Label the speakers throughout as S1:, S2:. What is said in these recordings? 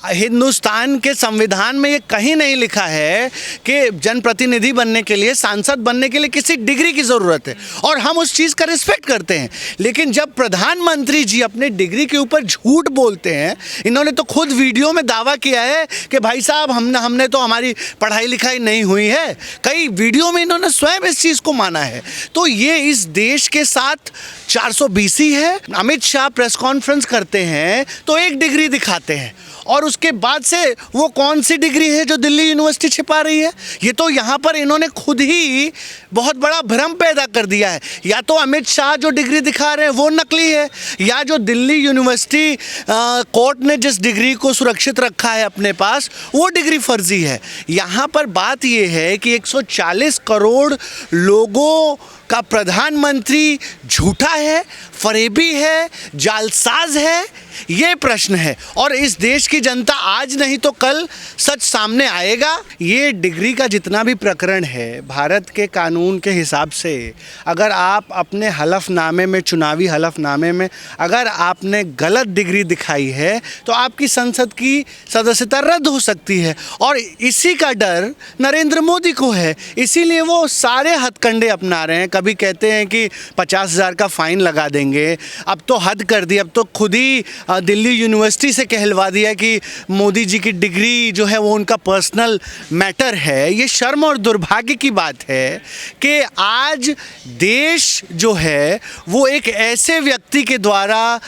S1: हिंदुस्तान के संविधान में ये कहीं नहीं लिखा है कि जनप्रतिनिधि बनने के लिए, सांसद बनने के लिए किसी डिग्री की ज़रूरत है, और हम उस चीज़ का रिस्पेक्ट करते हैं। लेकिन जब प्रधानमंत्री जी अपने डिग्री के ऊपर झूठ बोलते हैं, इन्होंने तो खुद वीडियो में दावा किया है कि भाई साहब हमने तो, हमारी पढ़ाई लिखाई नहीं हुई है। कई वीडियो में इन्होंने स्वयं इस चीज़ को माना है। तो ये इस देश के साथ 420 है। अमित शाह प्रेस कॉन्फ्रेंस करते हैं तो एक डिग्री दिखाते हैं, और उसके बाद से वो कौन सी डिग्री है जो दिल्ली यूनिवर्सिटी छिपा रही है। ये तो यहाँ पर इन्होंने खुद ही बहुत बड़ा भ्रम पैदा कर दिया है। या तो अमित शाह जो डिग्री दिखा रहे हैं वो नकली है, या जो दिल्ली यूनिवर्सिटी कोर्ट ने जिस डिग्री को सुरक्षित रखा है अपने पास, वो डिग्री फर्जी है। यहाँ पर बात ये है कि 140 करोड़ लोगों का प्रधानमंत्री झूठा है, फरेबी है, जालसाज है, ये प्रश्न है। और इस देश की जनता आज नहीं तो कल सच सामने आएगा। ये डिग्री का जितना भी प्रकरण है, भारत के कानून के हिसाब से अगर आप अपने हलफनामे में, चुनावी हलफनामे में अगर आपने गलत डिग्री दिखाई है तो आपकी संसद की सदस्यता रद्द हो सकती है। और इसी का डर नरेंद्र मोदी को है, इसीलिए वो सारे हथकंडे अपना रहे हैं। कभी कहते हैं कि 50,000 का फ़ाइन लगा देंगे, अब तो हद कर दी, अब तो खुद ही दिल्ली यूनिवर्सिटी से कहलवा दिया कि मोदी जी की डिग्री जो है वो उनका पर्सनल मैटर है। ये शर्म और दुर्भाग्य की बात है कि आज देश जो है वो एक ऐसे व्यक्ति के द्वारा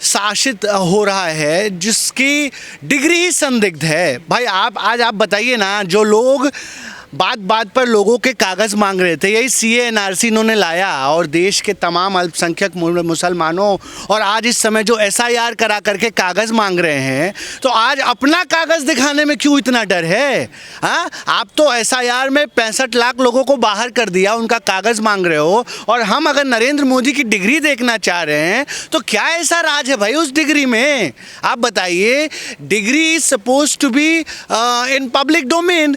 S1: शासित हो रहा है जिसकी डिग्री ही संदिग्ध है। भाई आप बताइए ना, जो लोग बात बात पर लोगों के कागज़ मांग रहे थे, यही CA-NRC इन्होंने लाया और देश के तमाम अल्पसंख्यक मुसलमानों, और आज इस समय जो SIR करा करके कागज़ मांग रहे हैं, तो आज अपना कागज़ दिखाने में क्यों इतना डर है? हाँ, आप तो SIR में 65 लाख लोगों को बाहर कर दिया, उनका कागज़ मांग रहे हो, और हम अगर नरेंद्र मोदी की डिग्री देखना चाह रहे हैं तो क्या ऐसा राज है भाई उस डिग्री में? आप बताइए। Degree is suppose to be in public domain.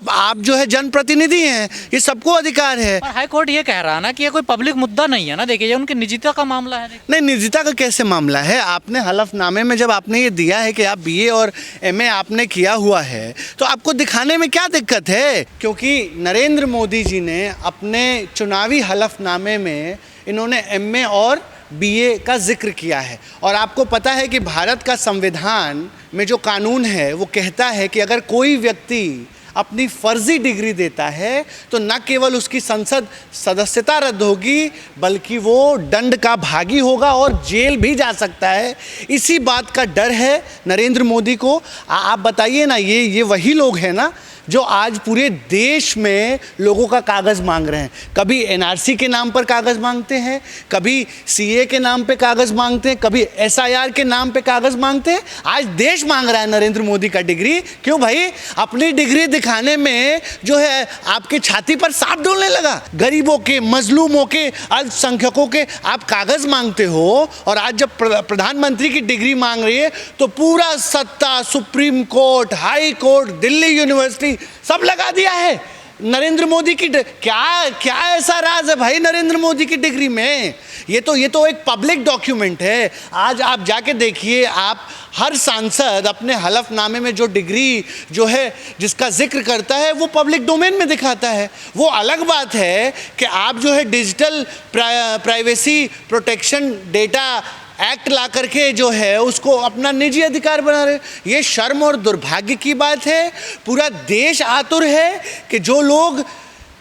S1: आप जो है जनप्रतिनिधि हैं, ये सबको अधिकार है।
S2: पर हाई कोर्ट ये कह रहा है ना कि ये कोई पब्लिक मुद्दा नहीं है ना, देखिए ये उनकी निजता का मामला है।
S1: नहीं, निजता का कैसे मामला है? आपने हलफनामे में जब आपने ये दिया है कि आप BA और MA आपने किया हुआ है, तो आपको दिखाने में क्या दिक्कत है? क्योंकि नरेंद्र मोदी जी ने अपने चुनावी हलफनामे में इन्होंने MA और BA का जिक्र किया है। और आपको पता है कि भारत का संविधान में जो कानून है वो कहता है कि अगर कोई व्यक्ति अपनी फर्जी डिग्री देता है तो न केवल उसकी संसद सदस्यता रद्द होगी, बल्कि वो दंड का भागी होगा और जेल भी जा सकता है। इसी बात का डर है नरेंद्र मोदी को। आप बताइए ना, ये वही लोग हैं ना जो आज पूरे देश में लोगों का कागज़ मांग रहे हैं। कभी NRC के नाम पर कागज़ मांगते हैं, कभी CA के नाम पे कागज़ मांगते हैं, कभी SIR के नाम पे कागज़ मांगते हैं। आज देश मांग रहा है नरेंद्र मोदी का डिग्री। क्यों भाई? अपनी डिग्री दिखाने में जो है आपके छाती पर सांप डोलने लगा। गरीबों के, मजलूमों के, अल्पसंख्यकों के आप कागज़ मांगते हो, और आज जब प्रधानमंत्री की डिग्री मांग रही है तो पूरा सत्ता supreme court, high court, Delhi university सब लगा दिया है नरेंद्र मोदी की। क्या ऐसा राज है भाई नरेंद्र मोदी की डिग्री में? ये तो एक पब्लिक डॉक्यूमेंट है। आज आप जाके देखिए, आप हर सांसद अपने हलफनामे में जो डिग्री जो है जिसका जिक्र करता है वो पब्लिक डोमेन में दिखाता है। वो अलग बात है कि आप जो है digital privacy protection data act ला करके जो है उसको अपना निजी अधिकार बना रहे। ये शर्म और दुर्भाग्य की बात है। पूरा देश आतुर है कि जो लोग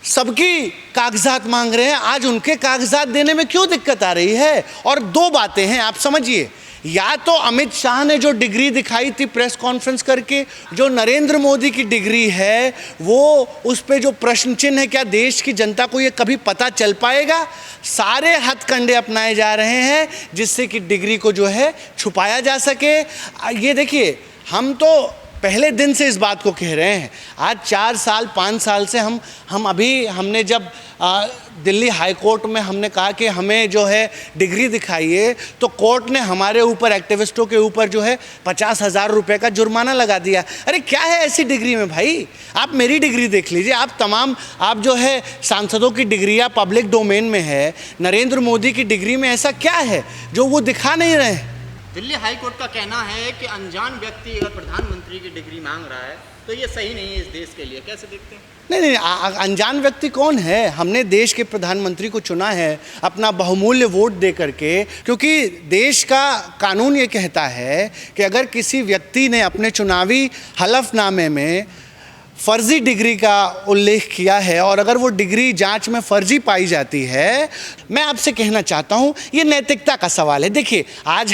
S1: सबकी कागजात मांग रहे हैं, आज उनके कागजात देने में क्यों दिक्कत आ रही है? और दो बातें हैं, आप समझिए। या तो अमित शाह ने जो डिग्री दिखाई थी प्रेस कॉन्फ्रेंस करके, जो नरेंद्र मोदी की डिग्री है, वो उस पे जो प्रश्न चिन्ह है, क्या देश की जनता को ये कभी पता चल पाएगा? सारे हथकंडे अपनाए जा रहे हैं जिससे कि डिग्री को जो है छुपाया जा सके। ये देखिए, हम तो पहले दिन से इस बात को कह रहे हैं। आज 4 साल 5 साल से हमने जब दिल्ली हाई कोर्ट में हमने कहा कि हमें जो है डिग्री दिखाइए, तो कोर्ट ने हमारे ऊपर, एक्टिविस्टों के ऊपर जो है 50,000 रुपये का जुर्माना लगा दिया। अरे क्या है ऐसी डिग्री में भाई? आप मेरी डिग्री देख लीजिए, आप जो है सांसदों की डिग्रियाँ पब्लिक डोमेन में है। नरेंद्र मोदी की डिग्री में ऐसा क्या है जो वो दिखा नहीं रहे हैं?
S3: दिल्ली हाई कोर्ट का कहना है कि अनजान व्यक्ति अगर प्रधानमंत्री की डिग्री मांग रहा है तो ये सही नहीं है इस देश के लिए, कैसे देखते हैं?
S1: नहीं, अनजान व्यक्ति कौन है? हमने देश के प्रधानमंत्री को चुना है अपना बहुमूल्य वोट दे करके, क्योंकि देश का कानून ये कहता है कि अगर किसी व्यक्ति ने अपने चुनावी हलफनामे में फर्जी डिग्री का उल्लेख किया है और अगर वो डिग्री जांच में फर्जी पाई जाती है, मैं आपसे कहना चाहता हूँ ये नैतिकता का सवाल है। देखिए, आज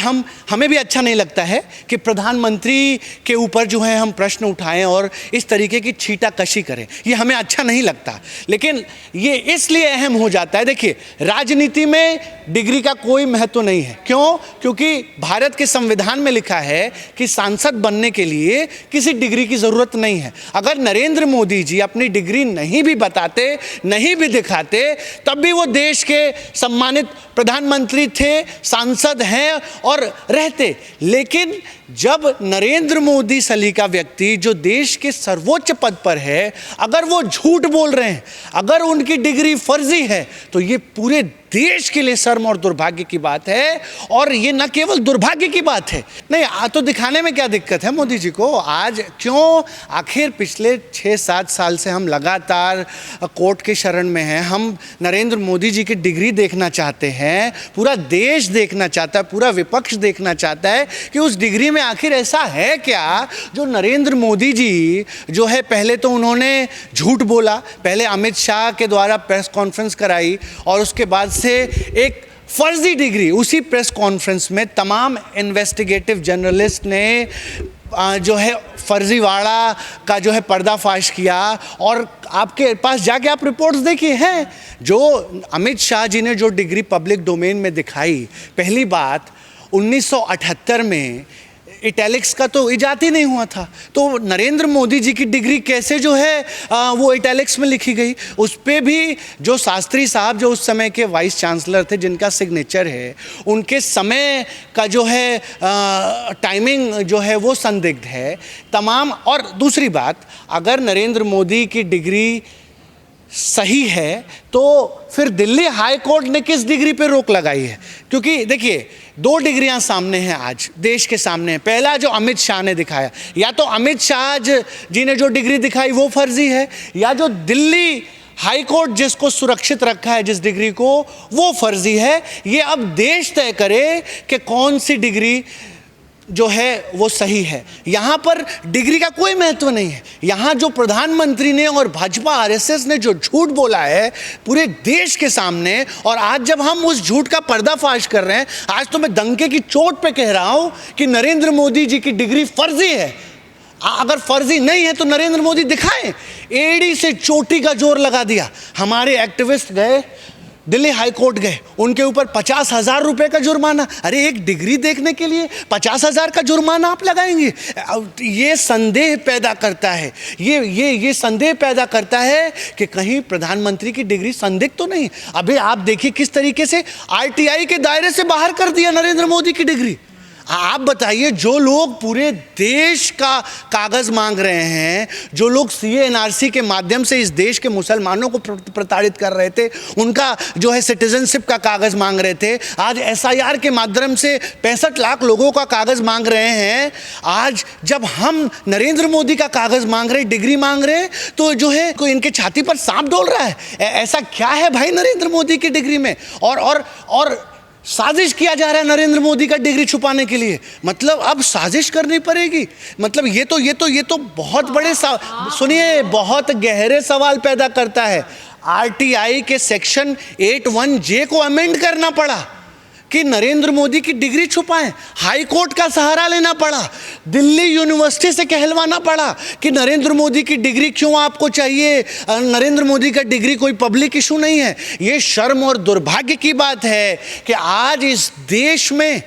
S1: हमें भी अच्छा नहीं लगता है कि प्रधानमंत्री के ऊपर जो है हम प्रश्न उठाएं और इस तरीके की छीटाकशी करें, ये हमें अच्छा नहीं लगता। लेकिन ये इसलिए अहम हो जाता है, देखिए राजनीति में डिग्री का कोई महत्व नहीं है। क्यों? क्योंकि भारत के संविधान में लिखा है कि सांसद बनने के लिए किसी डिग्री की ज़रूरत नहीं है। अगर नरेंद्र मोदी जी अपनी डिग्री नहीं भी बताते, नहीं भी दिखाते, तब भी वो देश के सम्मानित प्रधानमंत्री थे, सांसद हैं और रहते। लेकिन जब नरेंद्र मोदी सलीका व्यक्ति जो देश के सर्वोच्च पद पर है, अगर वो झूठ बोल रहे हैं, अगर उनकी डिग्री फर्जी है, तो ये पूरे देश के लिए शर्म और दुर्भाग्य की बात है। और ये न केवल दुर्भाग्य की बात है, नहीं तो दिखाने में क्या दिक्कत है मोदी जी को? आज क्यों? आखिर पिछले 6-7 साल से हम लगातार कोर्ट के शरण में हैं। हम नरेंद्र मोदी जी की डिग्री देखना चाहते हैं, पूरा देश देखना चाहता है, पूरा विपक्ष देखना चाहता है कि उस डिग्री में आखिर ऐसा है क्या जो नरेंद्र मोदी जी जो है, पहले तो उन्होंने झूठ बोला, पहले अमित शाह के द्वारा प्रेस कॉन्फ्रेंस कराई और उसके बाद से एक फर्जी डिग्री, उसी प्रेस कॉन्फ्रेंस में तमाम इन्वेस्टिगेटिव जर्नलिस्ट ने जो है फर्जीवाड़ा का जो है पर्दाफाश किया। और आपके पास जाके आप रिपोर्ट्स देखिए हैं, जो अमित शाह जी ने जो डिग्री पब्लिक डोमेन में दिखाई, पहली बात 1978 में इटैलिक्स का तो इजाद ही नहीं हुआ था, तो नरेंद्र मोदी जी की डिग्री कैसे जो है वो इटैलिक्स में लिखी गई? उस पे भी जो शास्त्री साहब जो उस समय के वाइस चांसलर थे, जिनका सिग्नेचर है, उनके समय का जो है टाइमिंग जो है वो संदिग्ध है तमाम। और दूसरी बात, अगर नरेंद्र मोदी की डिग्री सही है तो फिर दिल्ली हाई कोर्ट ने किस डिग्री पे रोक लगाई है? क्योंकि देखिए, 2 डिग्रियां सामने हैं आज देश के सामने। पहला जो अमित शाह ने दिखाया, या तो अमित शाह जी ने जो डिग्री दिखाई वो फर्जी है, या जो दिल्ली हाई कोर्ट जिसको सुरक्षित रखा है जिस डिग्री को, वो फर्जी है। ये अब देश तय करे कि कौन सी डिग्री जो है वो सही है। यहाँ पर डिग्री का कोई महत्व नहीं है। यहाँ जो प्रधानमंत्री ने और भाजपा आरएसएस ने जो झूठ बोला है पूरे देश के सामने, और आज जब हम उस झूठ का पर्दाफाश कर रहे हैं, आज तो मैं डंके की चोट पे कह रहा हूँ कि नरेंद्र मोदी जी की डिग्री फर्जी है। अगर फर्जी नहीं है तो नरेंद्र मोदी दिखाएं। एड़ी से चोटी का जोर लगा दिया। हमारे एक्टिविस्ट गए दिल्ली हाई कोर्ट, गए, उनके ऊपर 50,000 रुपए का जुर्माना। अरे एक डिग्री देखने के लिए 50,000 का जुर्माना आप लगाएंगे? ये संदेह पैदा करता है, ये संदेह पैदा करता है कि कहीं प्रधानमंत्री की डिग्री संदिग्ध तो नहीं। अभी आप देखिए किस तरीके से आरटीआई के दायरे से बाहर कर दिया नरेंद्र मोदी की डिग्री। आप बताइए, जो लोग पूरे देश का कागज़ मांग रहे हैं, जो लोग CA/NRC के माध्यम से इस देश के मुसलमानों को प्रताड़ित कर रहे थे, उनका जो है सिटीजनशिप का कागज़ मांग रहे थे, आज SIR के माध्यम से 65 लाख लोगों का कागज़ मांग रहे हैं। आज जब हम नरेंद्र मोदी का कागज़ मांग रहे, डिग्री मांग रहे हैं, तो जो है कोई इनके छाती पर सांप डोल रहा है। ऐसा क्या है भाई नरेंद्र मोदी की डिग्री में? और साजिश किया जा रहा है नरेंद्र मोदी का डिग्री छुपाने के लिए। मतलब अब साजिश करनी पड़ेगी। मतलब ये तो बहुत बड़े सुनिए, बहुत गहरे सवाल पैदा करता है। आरटीआई के सेक्शन 81J को अमेंड करना पड़ा कि नरेंद्र मोदी की डिग्री छुपाएं। हाई कोर्ट का सहारा लेना पड़ा, दिल्ली यूनिवर्सिटी से कहलवाना पड़ा कि नरेंद्र मोदी की डिग्री क्यों आपको चाहिए, नरेंद्र मोदी का डिग्री कोई पब्लिक इशू नहीं है। ये शर्म और दुर्भाग्य की बात है कि आज इस देश में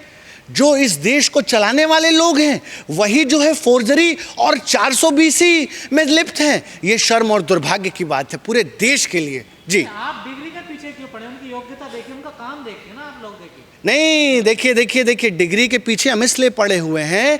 S1: जो इस देश को चलाने वाले लोग हैं वही जो है फोर्जरी और 420 में लिप्त हैं। ये शर्म और दुर्भाग्य की बात है पूरे देश के लिए। जी,
S2: आप डिग्री के पीछे क्यों पड़े? उनकी योग्यता देखिए, उनका काम देखिए ना, आप लोग देखिए।
S1: नहीं, देखिए डिग्री के पीछे हम इसलिए पड़े हुए हैं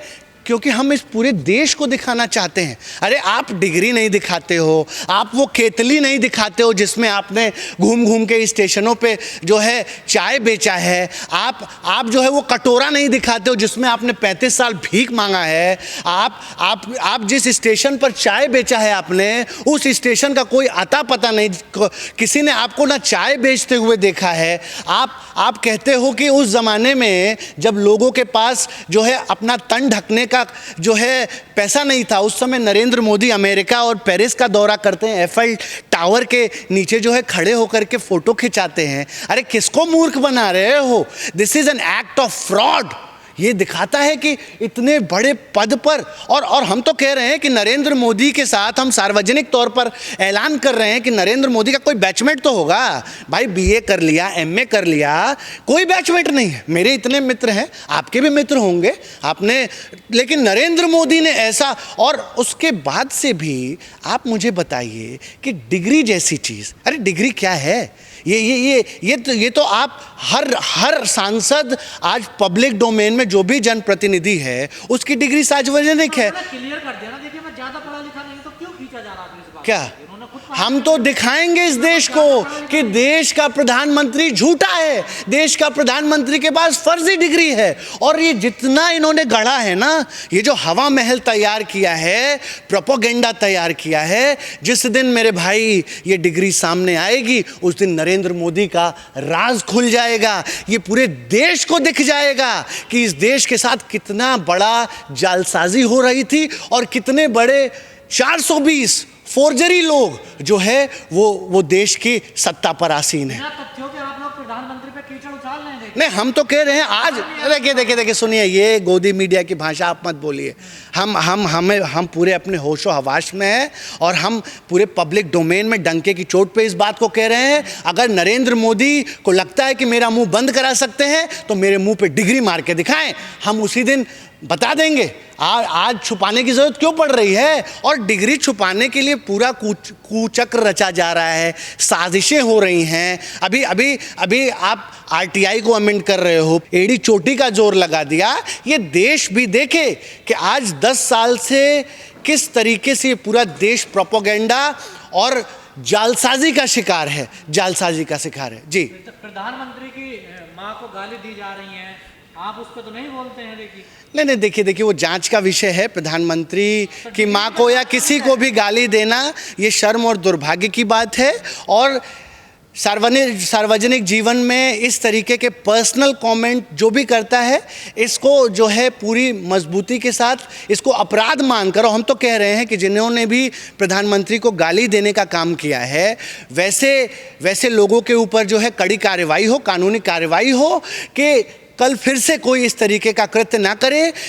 S1: क्योंकि हम इस पूरे देश को दिखाना चाहते हैं। अरे आप डिग्री नहीं दिखाते हो, आप वो केतली नहीं दिखाते हो जिसमें आपने घूम घूम के स्टेशनों पे जो है चाय बेचा है, आप जो है वो कटोरा नहीं दिखाते हो जिसमें आपने 35 साल भीख मांगा है, आप जिस स्टेशन पर चाय बेचा है आपने, उस स्टेशन का कोई अता पता नहीं, किसी ने आपको ना चाय बेचते हुए देखा है। आप कहते हो कि उस ज़माने में जब लोगों के पास जो है अपना तन ढकने का जो है पैसा नहीं था, उस समय नरेंद्र मोदी अमेरिका और पेरिस का दौरा करते हैं, एफएल टावर के नीचे जो है खड़े होकर के फ़ोटो खिंचाते हैं। अरे किसको मूर्ख बना रहे हो? This is an act of fraud. ये दिखाता है कि इतने बड़े पद पर, और हम तो कह रहे हैं कि नरेंद्र मोदी के साथ हम सार्वजनिक तौर पर ऐलान कर रहे हैं कि नरेंद्र मोदी का कोई बैचमेट तो होगा। भाई बीए कर लिया, एमए कर लिया, कोई बैचमेट नहीं है। मेरे इतने मित्र हैं, आपके भी मित्र होंगे, लेकिन नरेंद्र मोदी ने ऐसा, और उसके बाद से भी आप मुझे बताइए कि डिग्री जैसी चीज़, अरे डिग्री क्या है? ये तो आप हर सांसद आज पब्लिक डोमेन में जो भी जनप्रतिनिधि है उसकी डिग्री सार्वजनिक है।
S2: क्लियर कर दिया ना, देखिए मैं ज्यादा पढ़ा लिखा नहीं तो क्यों खींचा जा रहा है इस बात
S1: क्या
S2: को? उन्होंने खुद कहा
S1: हम तो दिखाएंगे इस देश को कि देश का प्रधानमंत्री झूठा है, देश का प्रधानमंत्री के पास फर्जी डिग्री है। और ये जितना इन्होंने गढ़ा है ना, ये जो हवा महल तैयार किया है, प्रोपोगेंडा तैयार किया है, जिस दिन मेरे भाई ये डिग्री सामने आएगी उस दिन नरेंद्र मोदी का राज खुल जाएगा। ये पूरे देश को दिख जाएगा कि इस देश के साथ कितना बड़ा जालसाजी हो रही थी और कितने बड़े 420 फोर्जरी लोग जो है वो देश की सत्ता पर आसीन है।
S2: बिना तथ्यों के आप लोग प्रधानमंत्री पे कीचड़ उछाल रहे हैं।
S1: नहीं, हम तो कह रहे हैं आज, देखिए सुनिए, ये गोदी मीडिया की भाषा आप मत बोलिए। हम पूरे अपने होशो हवास में हैं और हम पूरे पब्लिक डोमेन में डंके की चोट पे इस बात को कह रहे हैं। अगर नरेंद्र मोदी को लगता है कि मेरा मुंह बंद करा सकते हैं तो मेरे मुंह पे डिग्री मार के दिखाएं, हम उसी दिन बता देंगे। आज छुपाने की ज़रूरत क्यों पड़ रही है? और डिग्री छुपाने के लिए पूरा कुचक्र रचा जा रहा है, साजिशें हो रही हैं। अभी आप आरटीआई को अमेंड कर रहे हो, एड़ी चोटी का जोर लगा दिया। ये देश भी देखे कि आज 10 साल से किस तरीके से पूरा देश प्रोपोगेंडा और जालसाजी का शिकार है, जी।
S2: प्रधानमंत्री की माँ को गाली दी जा रही है, आप उस पर तो नहीं बोलते हैं?
S1: नहीं, देखिए वो जांच का विषय है। प्रधानमंत्री की माँ को या किसी को भी गाली देना ये शर्म और दुर्भाग्य की बात है। और सार्वजनिक जीवन में इस तरीके के पर्सनल कमेंट जो भी करता है, इसको जो है पूरी मजबूती के साथ इसको अपराध मानकर, और हम तो कह रहे हैं कि जिन्होंने भी प्रधानमंत्री को गाली देने का काम किया है वैसे लोगों के ऊपर जो है कड़ी कार्रवाई हो, कानूनी कार्रवाई हो कि कल फिर से कोई इस तरीके का कृत्य ना करे।